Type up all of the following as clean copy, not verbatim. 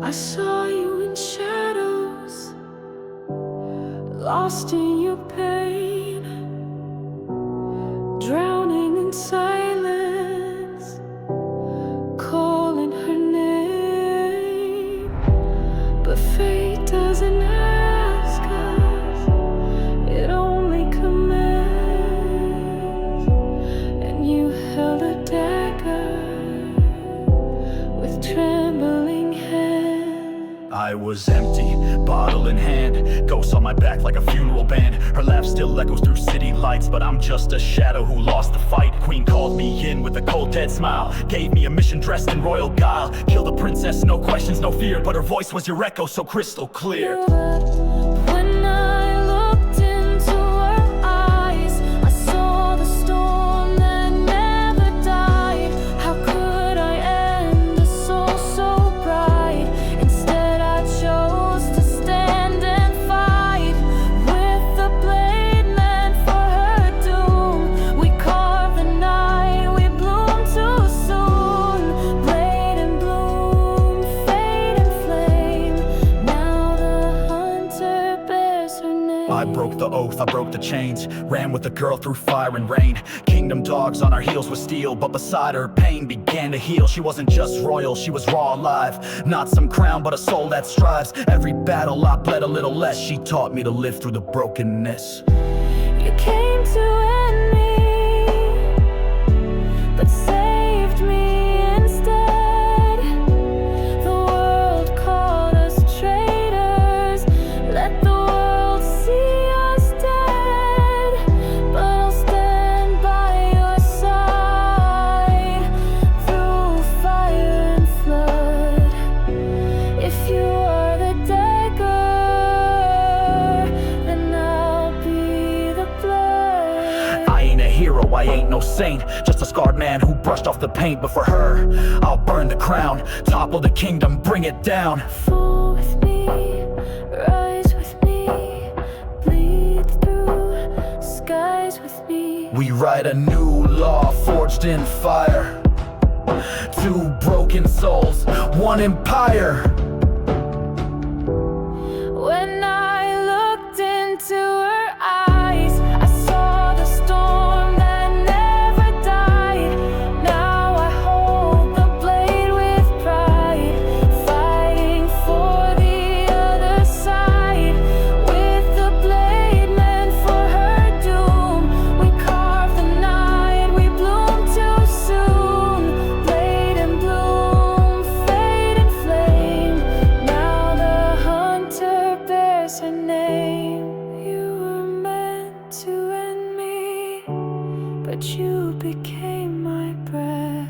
I saw you in shadows, lost in your pain, drowning in silence, calling her name. But fate doesn't ask us, it only commands. And you held a dagger with trembling hands. I was empty, bottle in hand, ghosts on my back like a funeral band. Her laugh still echoes through city lights, but I'm just a shadow who lost the fight. Queen called me in with a cold dead smile, gave me a mission dressed in royal guile. Killed a princess, no questions, no fear, but her voice was your echo so crystal clear. When I looked into her eyes, I saw the storm that never died. How could I end a soul so bright? Instead I chose to stand and fight. With the blade meant for her doom, we carved the night, we bloomed too soon. Blade and bloom, fade and flame, now the hunter bears her name. I broke the oath, I broke the chains, ran with the girl through fire and rain. Kingdom dogs on our heels with steel, but beside her pain began to heal. She wasn't just royal, she was raw alive. Not some crown, but a soul that strives. Every battle I bled a little less. She taught me to live through the brokenness. You came to end me, but saved me instead. The world called us traitors, let the world see us dead. But I'll stand by your side through fire and flood. If you are the dagger, then I'll be the blood. I ain't a hero, I ain't no saint, just a scarred man who brushed off the paint. But for her, I'll burn the crown, topple the kingdom, bring it down. Fall with me, rise with me, bleed through skies with me. We write a new law forged in fire. Two broken souls, one empire. When I looked into her eyes, I saw the storm that never died. Now I hold the blade with pride, fighting for the other side. With the blade meant for her doom, we carved the night, we bloomed too soon. Blade and bloom, fade and flame, now the hunter bears her name. You were meant to end me, but you became my breath.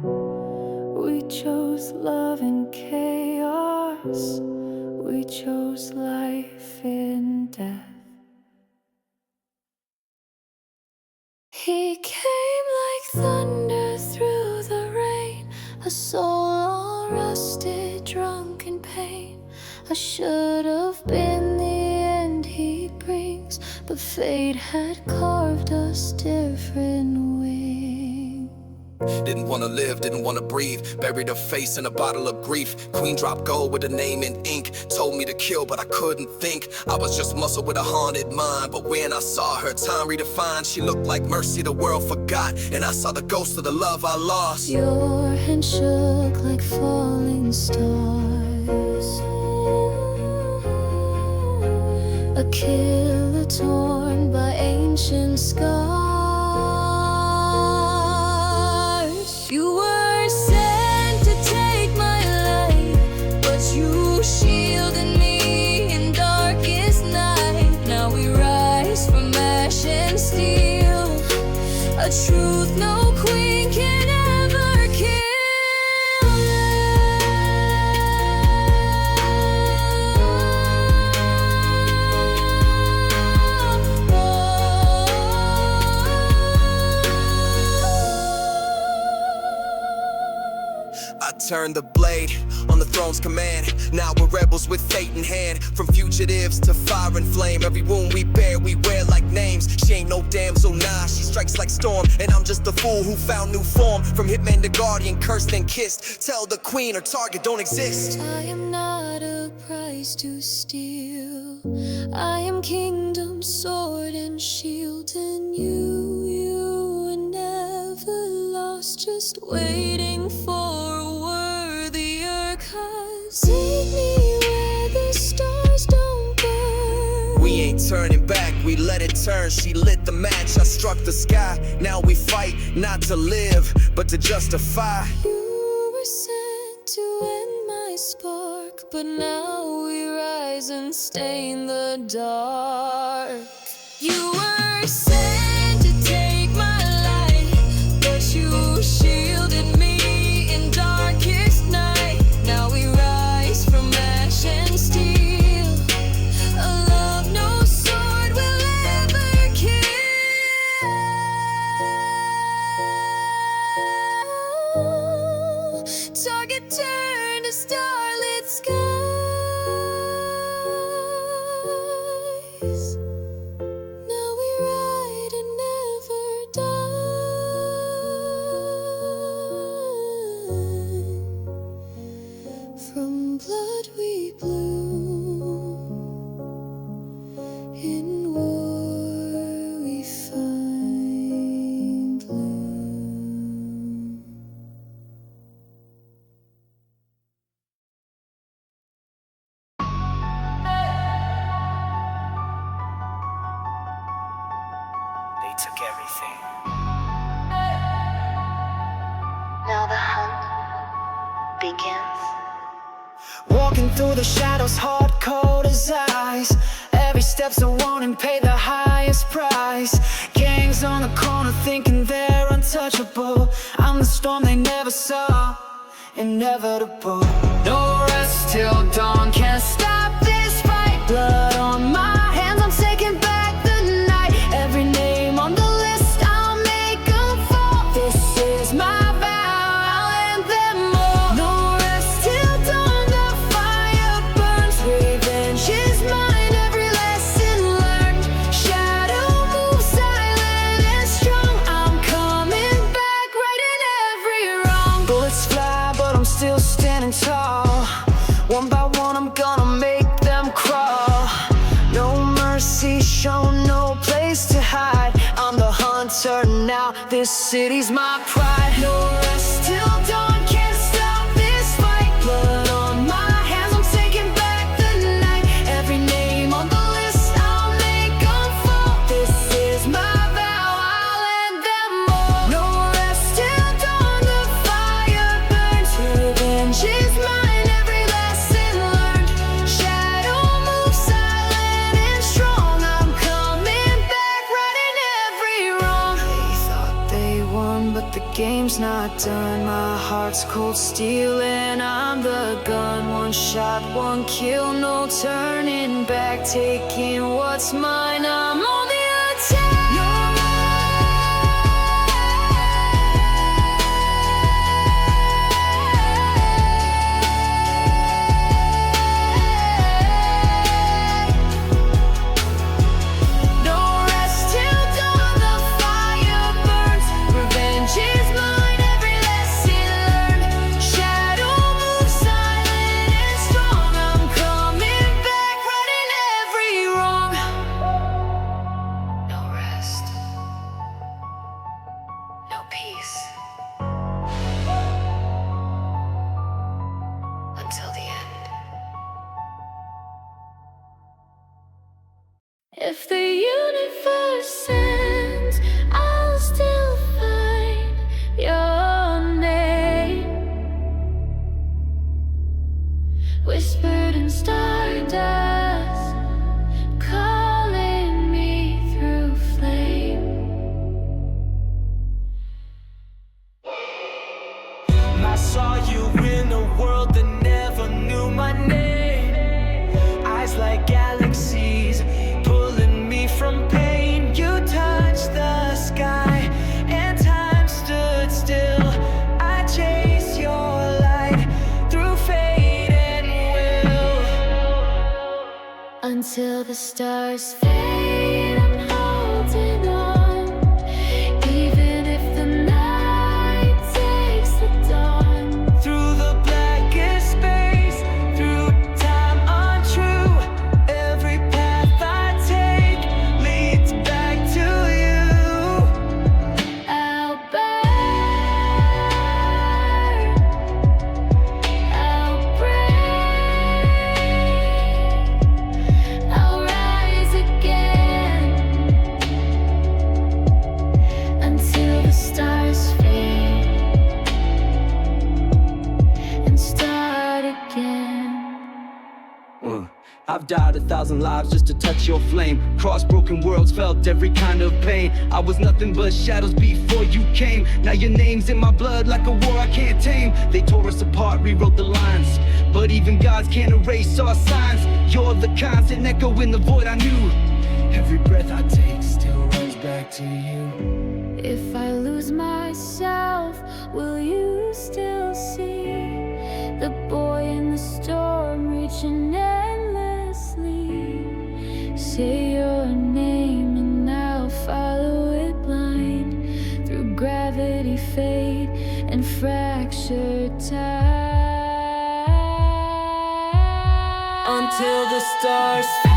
We chose love in chaos, we chose life in death. He came like thunder through the rain, a soul all rusted, drunk in pain. I should have been the end he brings, but fate had carved us different wings. Didn't wanna live, didn't wanna breathe. Buried her face in a bottle of grief. Queen dropped gold with a name in ink. Told me to kill, but I couldn't think. I was just muscle with a haunted mind. But when I saw her, time redefined. She looked like mercy the world forgot, and I saw the ghost of the love I lost. Your hand shook like falling stars, a killer torn by ancient scars. You were sent to take my life, but you shielded me in darkest night. Now we rise from ash and steel, a truth no queen can ever kill. I turned the blade reign on the throne's command. Now we're rebels with fate in hand. From fugitives to fire and flame, every wound we bear, we wear like names. She ain't no damsel, nah, she strikes like storm. And I'm just a fool who found new form. From hitman to guardian, cursed and kissed. Tell the queen her target don't exist. I am not a prize to steal. I am kingdom, sword and shield. And you were never lost, just waiting for a worthier cause. Take me where the stars don't burn. We ain't turning back, we let it turn. She lit the match, I struck the sky. Now we fight, not to live, but to justify. You were sent to end my spark, but now we rise and stain the dark. You were sent to take my light, but you shielded me in darkest night. Now we rise from ash and steel, a love no sword will ever kill. Target turned to starlit skies. Now we ride and never die. From blood we bloom, in war we find gloom. They took everything. Now the hunt begins. Walking through the shadows, hard cold as ice. Every step's a warning, pay the highest price. Gangs on the corner thinking they're untouchable. I'm the storm they never saw, inevitable. No rest till dawn, can't stop this fight. Blood on my hands, I'm taking back the night. Every name on the list, I'll make them fall. This is my vow, I'll end them all. No rest till dawn, the fire burns. Revenge is mine, every lesson learned. Shadow moves silent and strong. I'm coming back, righting every wrong. Bullets fly, but I'm still standing tall. One by one, I'm gonna make them crawl. No mercy shown, no place to hide. I'm the hunter now, this city's my pride. No rest till dawn, can't stop this fight. Blood on my hands, I'm taking back the night. Every name on the list, I'll make them fall. This is my vow, I'll end them all. No rest till dawn, the fire burns. Revenge is mine, every lesson learned. Shadow moves silent and strong. I'm coming back, righting every wrong. They thought they won, but the game's not done. My heart's cold steel and I'm the gun. One shot, one kill, no turning back. Taking what's mine, I'm on the attack. No rest till dawn, the fire burns. Revenge is mine, every lesson learned. Shadow moves silent and strong. I'm coming back, righting every wrong. No rest, no peace, until the end. If the universe ends, I'll still find your name, whispered in stardust, calling me through flame. I saw you in a world that never knew my name. Eyes like galaxies, pulling me from pain. You touched the sky and time stood still. I chased your light through until the stars fade. I'm holding on, even if the night takes the dawn. Through the blackest space, through time untrue, every path I take leads back to you. I'll burn, I'll break, I'll rise again until the stars fade and start again. I've died 1,000 lives just to touch your flame. Crossed broken worlds, felt every kind of pain. I was nothing but shadows before you came. Now your name's in my blood like a war I can't tame. They tore us apart, rewrote the lines, but even gods can't erase our signs. You're the constant echo in the void I knew. Every breath I take still runs back to you. If I lose myself, will you still see the boy in the storm reaching endlessly? Say your name and I'll follow it blind through gravity, fate, and fractured time. Until the stars fade.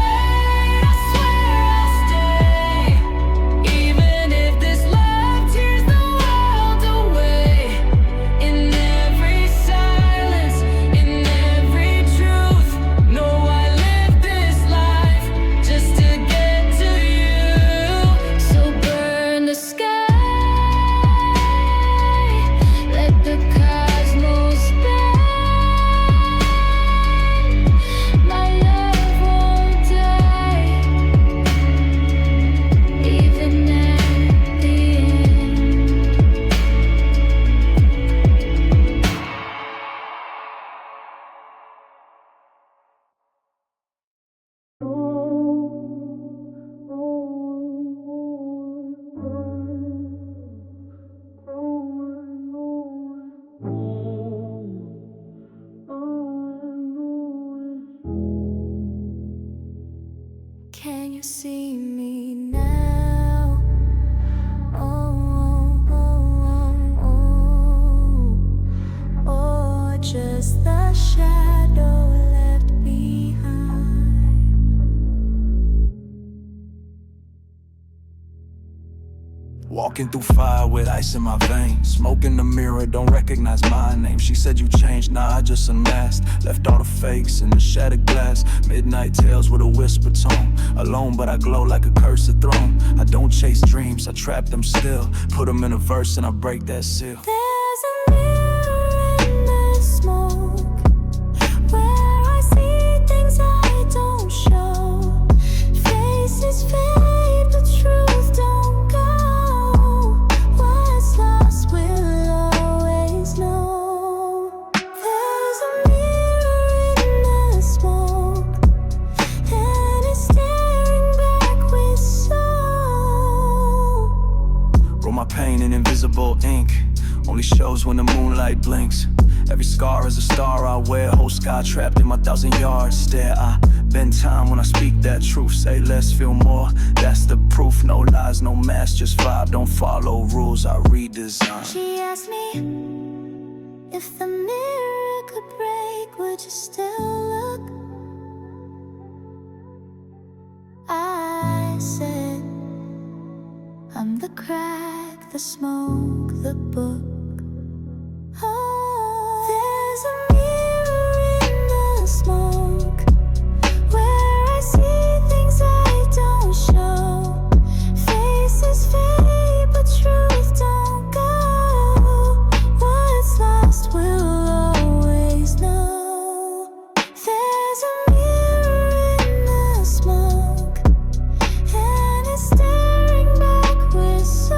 Can you see me now? Or just the shadow left behind? Walking through fire with ice in my veins. Smoke in the mirror, don't recognize my name. She said you changed, nah, I just unmasked. Left all the fakes in the shattered glass. Midnight tales with a whisper tone. Alone, but I glow like a cursed throne. I don't chase dreams, I trap them still. Put them in a verse and I break that seal. There's a mirror in the smoke where I see things I don't show. Faces fade, but truth don't go. What's lost we'll always know. There's a mirror in the smoke, and it's staring back with soul. Roll my pain in invisible ink. Only shows when the moonlight blinks. Every scar is a star I wear. Whole sky trapped in my 1,000 yards stare. I bend time when I speak that truth. Say less, feel more, that's the proof. No lies, no mask, just vibe. Don't follow rules, I redesign. She asked me if the mirror could break, would you still look? I said, I'm the crack, the smoke, the book. Oh, there's a mirror in the smoke where I see things I don't show. Faces fade, but truth don't go. What's lost we'll always know. There's a mirror in the smoke, and it's staring back with soul.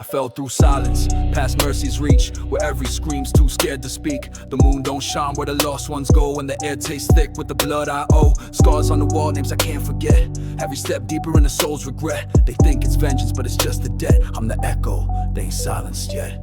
I fell through silence, past mercy's reach, where every scream's too scared to speak. The moon don't shine where the lost ones go, and the air tastes thick with the blood I owe. Scars on the wall, names I can't forget. Every step deeper in the soul's regret. They think it's vengeance, but it's just a debt. I'm the echo, they ain't silenced yet.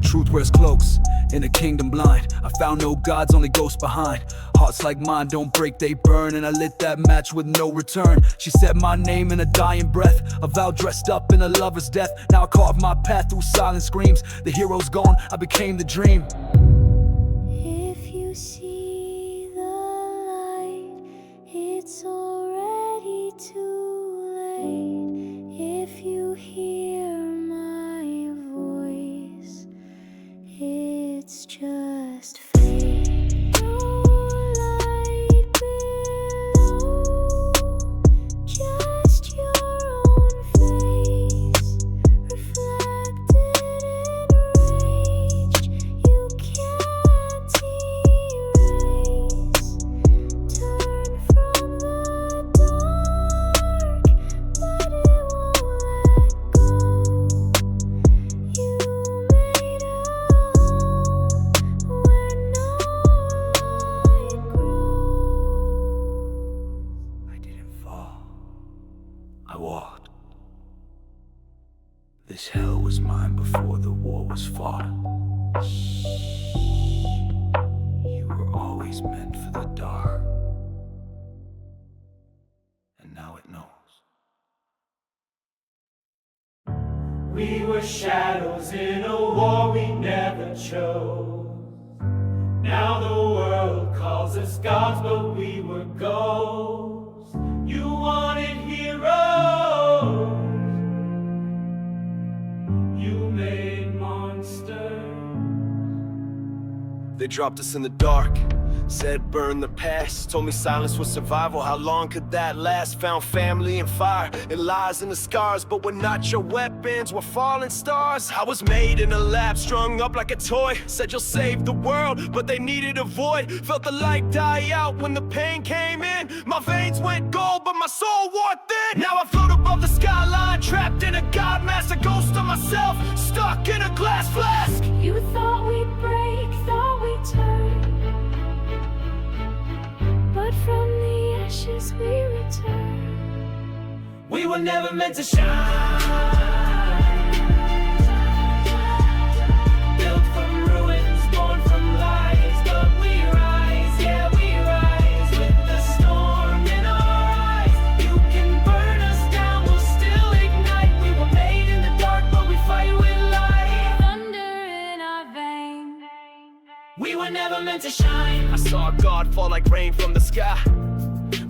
Truth wears cloaks, in a kingdom blind. I found no gods, only ghosts behind. Hearts like mine don't break, they burn. And I lit that match with no return. She said my name in a dying breath, a vow dressed up in a lover's death. Now I carve my path through silent screams. The hero's gone, I became the dream. If you see the light, it's already too late. If you hear my voice, it's just fate. No light below, just your own face, reflected enraged. You can't erase. Turn from the dark, but it won't let go. You made a where no light grows. I didn't fall, I walked. This hell was mine before the war was fought. You were always meant for the dark, and now it knows. We were shadows in a war we never chose. Now the world calls us gods, but we were ghosts. You wanted heroes, you made monsters. They dropped us in the dark, said burn the past. Told me silence was survival, how long could that last? Found family and fire, and lies in the scars. But we're not your weapons, we're falling stars. I was made in a lab, strung up like a toy. Said you'll save the world, but they needed a void. Felt the light die out when the pain came in. My veins went gold, but my soul wore thin. Now I float above the skyline, trapped in a god mask. A ghost of myself, stuck in a glass flask. You thought we'd break, thought we'd turn, but from the ashes we return. We were never meant to shine. Built from ruins, born from lies, but we rise, yeah we rise. With the storm in our eyes, you can burn us down, we'll still ignite. We were made in the dark, but we fight with light. Thunder in our veins. We were never meant to shine. I saw God fall like rain from the sky,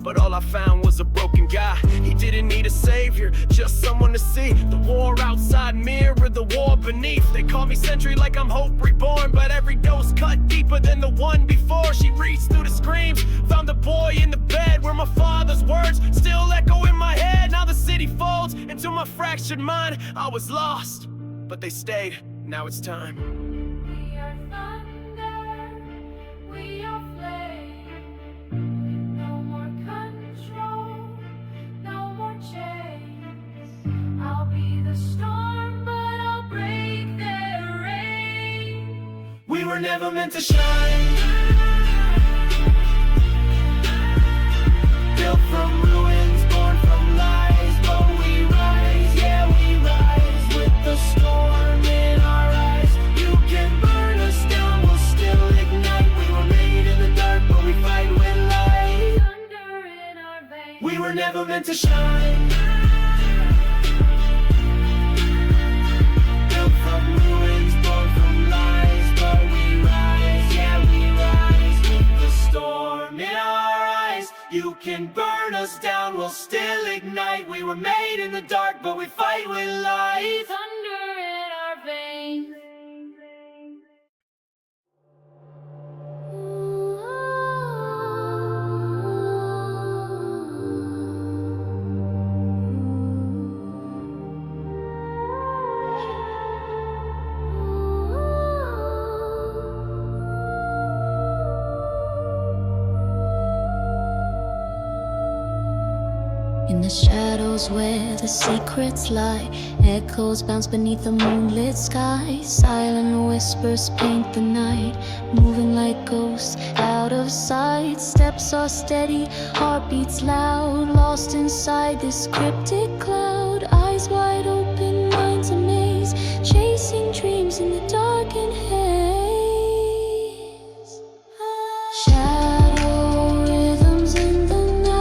but all I found was a broken guy. He didn't need a savior, just someone to see. The war outside mirrored the war beneath. They call me Sentry like I'm hope reborn, but every dose cut deeper than the one before. She reached through the screams, found the boy in the bed where my father's words still echo in my head. Now the city folds into my fractured mind. I was lost, but they stayed. Now it's time. We are thunder, we are flame. No more control, no more chains. I'll be the storm, but I'll break their reign. We were never meant to shine. Built from ruins, born from lies, but we rise, yeah we rise. With the storm in our eyes, you can burn us down, we'll still ignite. We were made in the dark, but we fight with light. Thunder in our veins. We were never meant to shine. Built from ruins, born from lies, but we rise, yeah we rise. With the storm in our eyes, you can burn us down, we'll still ignite. We were made in the dark, but we fight with light. the shadows where the secrets lie. Echoes bounce beneath the moonlit sky. Silent whispers paint the night, moving like ghosts out of sight. Steps are steady, heartbeats loud, lost inside this cryptic cloud. Eyes wide open, minds amazed, chasing dreams in the dark and haze. Shadow rhythms in the night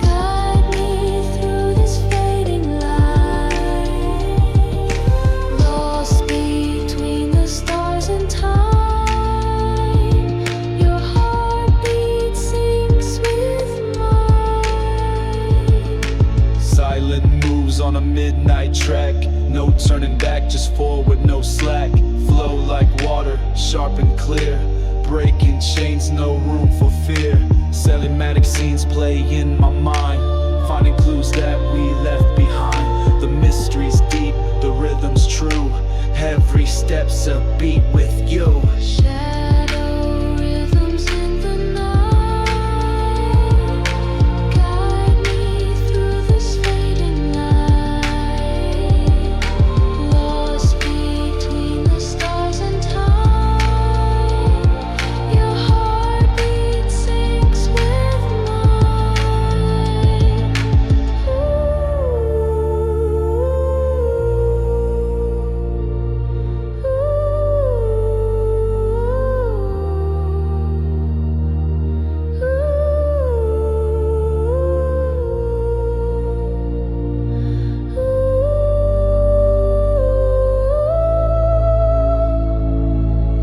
guide me through this fading light. Lost between the stars and time, your heartbeat syncs with mine. Silent moves on a midnight track, no turning back, just forward, no slack. Flow like water, sharp and clear, breaking chains, no room for fear. Cinematic scenes play in my mind, finding clues that we left behind. The mystery's deep, the rhythm's true, every step's a beat with you. Shadow rhythms in the night guide me through this fading light. Lost between the stars and time, your heartbeat syncs with mine.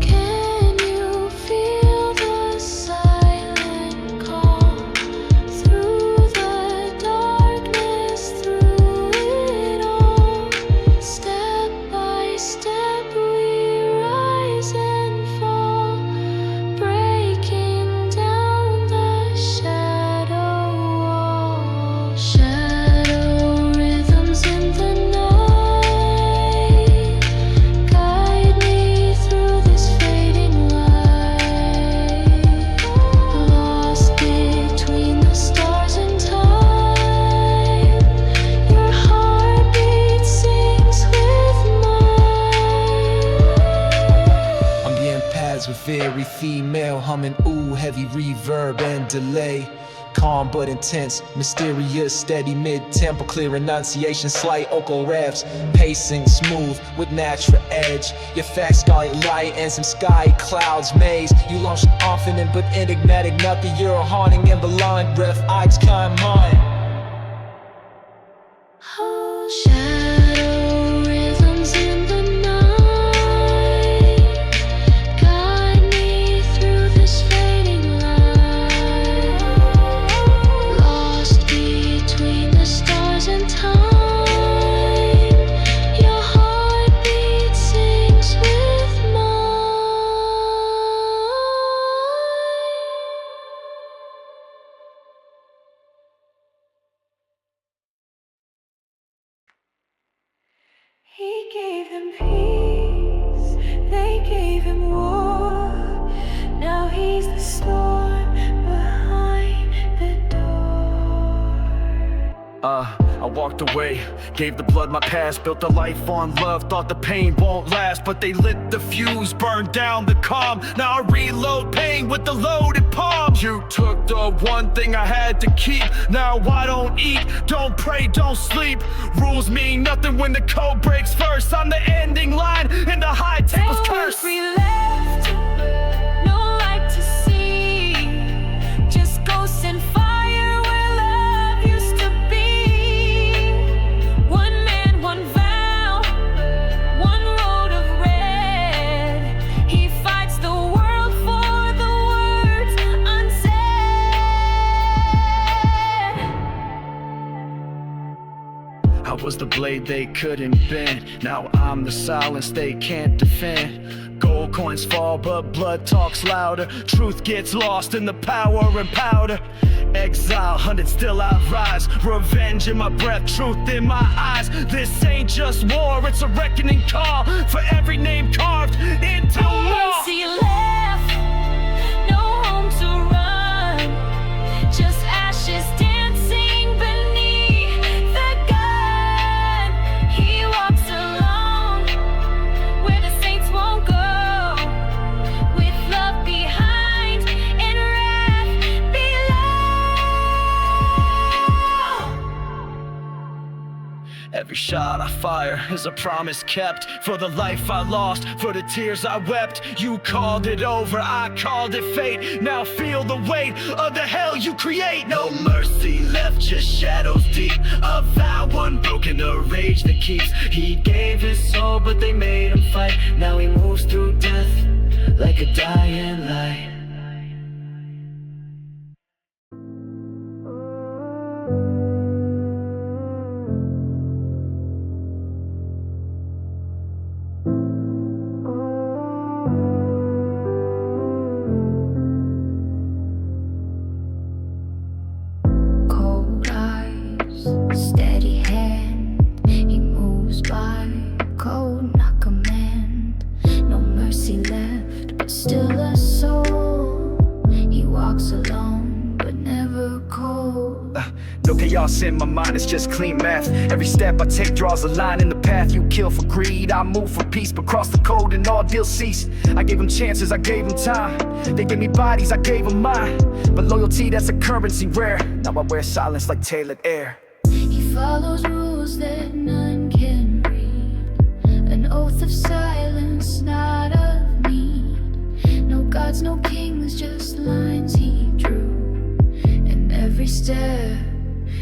Can you feel the silent call through the darkness, through it all? Step by step we rise and fall, breaking down the shadow wall. Shadow rhythms in the night guide me through this fading light. Lost between the stars and time, your heartbeat sings with mine. I'm getting paths with very female, humming ooh, heavy reverb and delay. Calm but intense, mysterious, steady mid-tempo, clear enunciation, slight vocal revs, pacing smooth with natural edge. Your facts got light and some sky clouds maze. You launch confident but enigmatic, nothing you're haunting and blind breath, eyes kind mine. Shadow rhythms in the night guide me through this fading light. Lost between the stars and time, your heartbeat sings with mine. He gave them peace, they gave him war. Now he's the storm behind the door. I walked away, gave the blood my past, built a life on love, thought the pain won't last, but they lit the fuse, burned down the calm. Now I reload pain with the loaded palm. You took the one thing I had to keep, now I don't eat, don't pray, don't sleep. Rules mean nothing when the code breaks first. I'm the ending line in the high temple's curse. We left, no light to see, just ghosts and fire where love used to be. One man, one vow, one road of red. He fights the world for the words unsaid. I was the blade they couldn't bend, now I'm the silence they can't defend. Gold coins fall, but blood talks louder. Truth gets lost in the power and powder. Exile hunted, still I rise. Revenge in my breath, truth in my eyes. This ain't just war, it's a reckoning call for every name carved into law. He left, no home to run, just ashes. God I fire is a promise kept. For the life I lost, for the tears I wept. You called it over, I called it fate. Now feel the weight of the hell you create. No mercy left, just shadows deep. A vow unbroken, a rage that keeps. He gave his soul, but they made him fight. Now he moves through death like a dying light. Cold eyes, steady hand. He moves by, cold, not command. No mercy left, but still a soul. He walks alone, but never cold. No chaos in my mind, it's just clean math. Every step I take draws a line in the path. You kill for greed, I move for peace, but cross the code and all deals cease. I gave them chances, I gave them time. They gave me bodies, I gave them mine. But loyalty, that's a currency rare. Now I wear silence like tailored air. He follows rules that none can read. An oath of silence, not of need. No gods, no kings, just lines he drew. And every step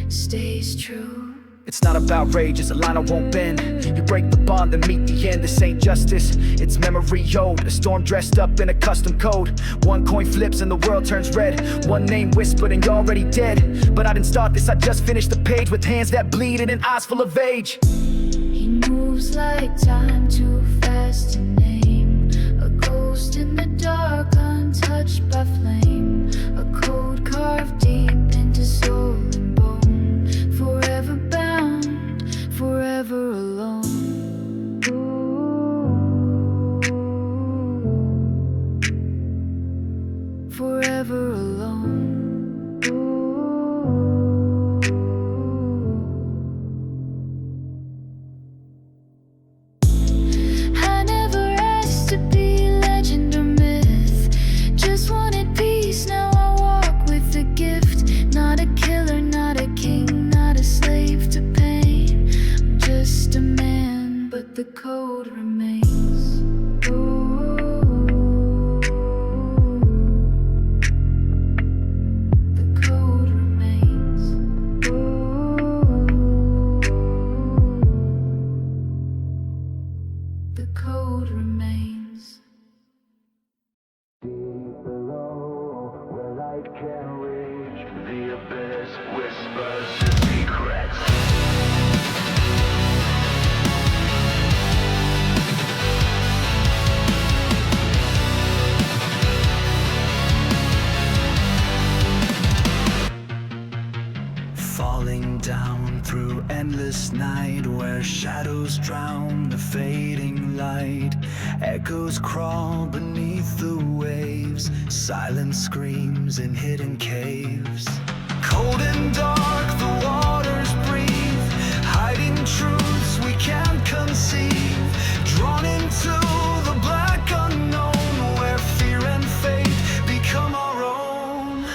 stays true. It's not about rage, it's a line I won't bend. You break the bond and meet the end. This ain't justice, it's memory old. A storm dressed up in a custom code. One coin flips and the world turns red. One name whispered and you're already dead. But I didn't start this, I just finished the page. With hands that bleed and eyes full of age. He moves like time, too fast to name. A ghost in the dark, untouched by flame. A code carved deep into soul and bone. Forever bound, forever alone. Forever alone. I never asked to be legend or myth. Just wanted peace, now I walk with a gift. Not a killer, not a king, not a slave to pain. I'm just a man, but the code remains. The code remains. The code remains. Where light can reach, the abyss whispers secrets. Falling down through endless night, where shadows drown the fading light. Echoes crawl beneath the waves, silent screams in hidden caves. Cold and dark, the waters breathe, hiding truths we can't conceive. Drawn into the black unknown, where fear and fate become our own.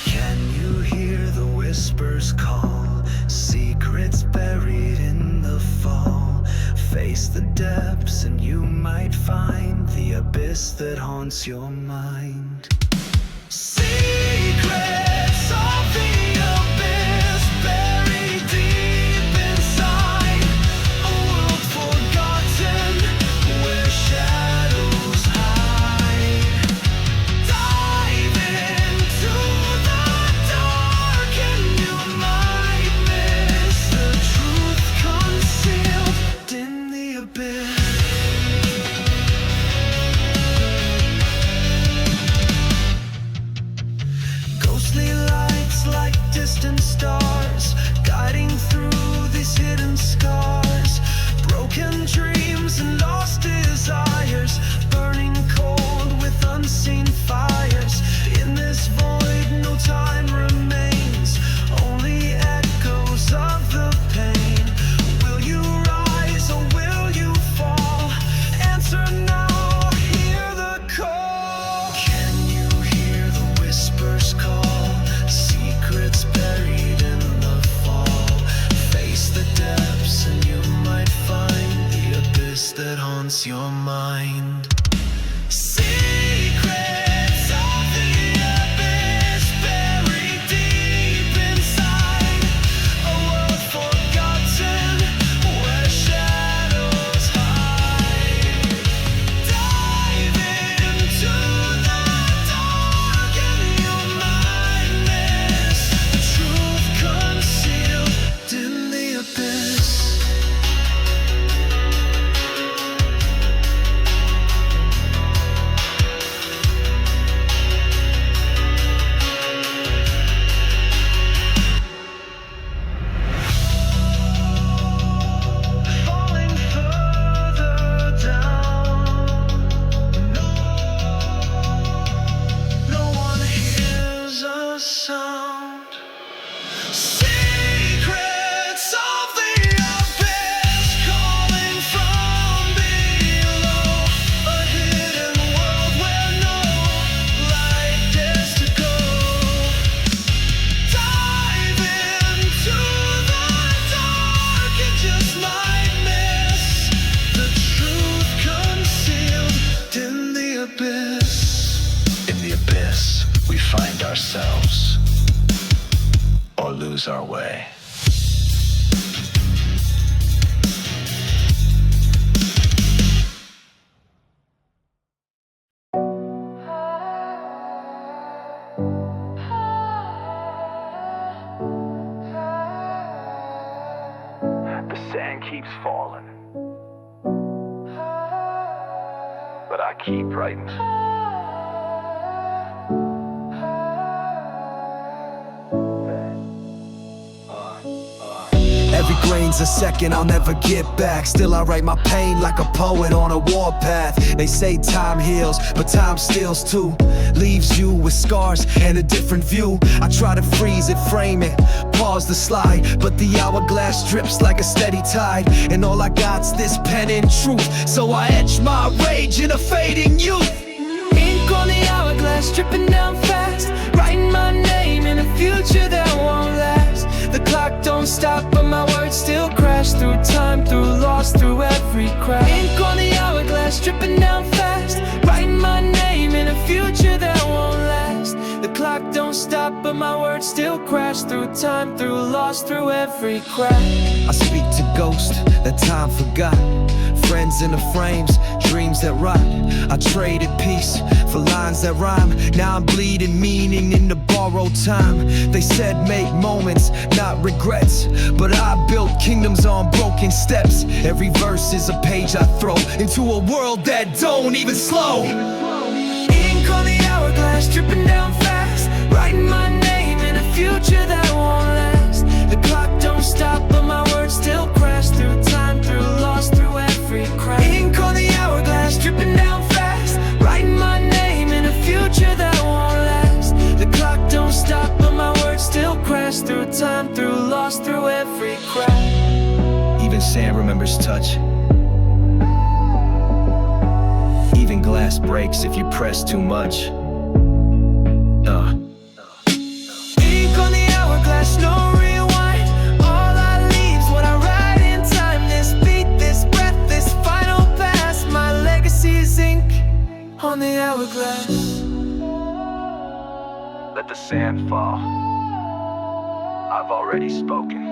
Can you hear the whispers call? Secrets buried in the fall. Face the depths and you might find the abyss that haunts your mind. Secrets of the abyss, buried deep inside a world forgotten, where shadows hide. Dive into the dark and you might miss the truth concealed in the abyss. what's your mind? Secrets of the abyss buried deep inside a world forgotten where shadows hide. Dive into the dark and you might miss the truth concealed in the abyss. Falling further down, no one hears a sound. Secrets of the abyss calling from below, a hidden world where no light dares to go. Dive into the dark and just might miss the truth concealed in the abyss. In the abyss, we find ourselves or lose our way. The sand keeps falling, but I keep writing. Every grain's a second I'll never get back. Still I write my pain like a poet on a warpath. They say time heals, but time steals too. Leaves you with scars and a different view. I try to freeze it, frame it, pause the slide, but the hourglass drips like a steady tide. And all I got's this pen and truth, so I etch my rage in a fading youth. Ink on the hourglass, dripping down fast, writing my name in a future that won't last. The clock don't stop, but my words still crash through time, through loss, through every crack. Ink on the hourglass, dripping down fast, writing my name in a future that won't last. The clock don't stop, but my words still crash through time, through loss, through every crack. I speak to ghosts that time forgot, friends in the frames, dreams that rot. I traded peace for lines that rhyme. Now I'm bleeding meaning in the borrowed time. They said make moments, not regrets, but I built kingdoms on broken steps. Every verse is a page I throw into a world that don't even slow. Ink on the hourglass, dripping down fast, writing my name in a future that won't last. The clock don't stop, but my words still crash through time, through loss, through every crack. Ink on the hourglass, dripping down fast, writing my name in a future that won't last. The clock don't stop, but my words still crash through time, through loss, through every crack. Even sand remembers touch. Even glass breaks if you press too much. Ink on the hourglass, no rewind. All I leave's what I write in time. This beat, this breath, this final pass. My legacy is ink on the hourglass. Let the sand fall. I've already spoken.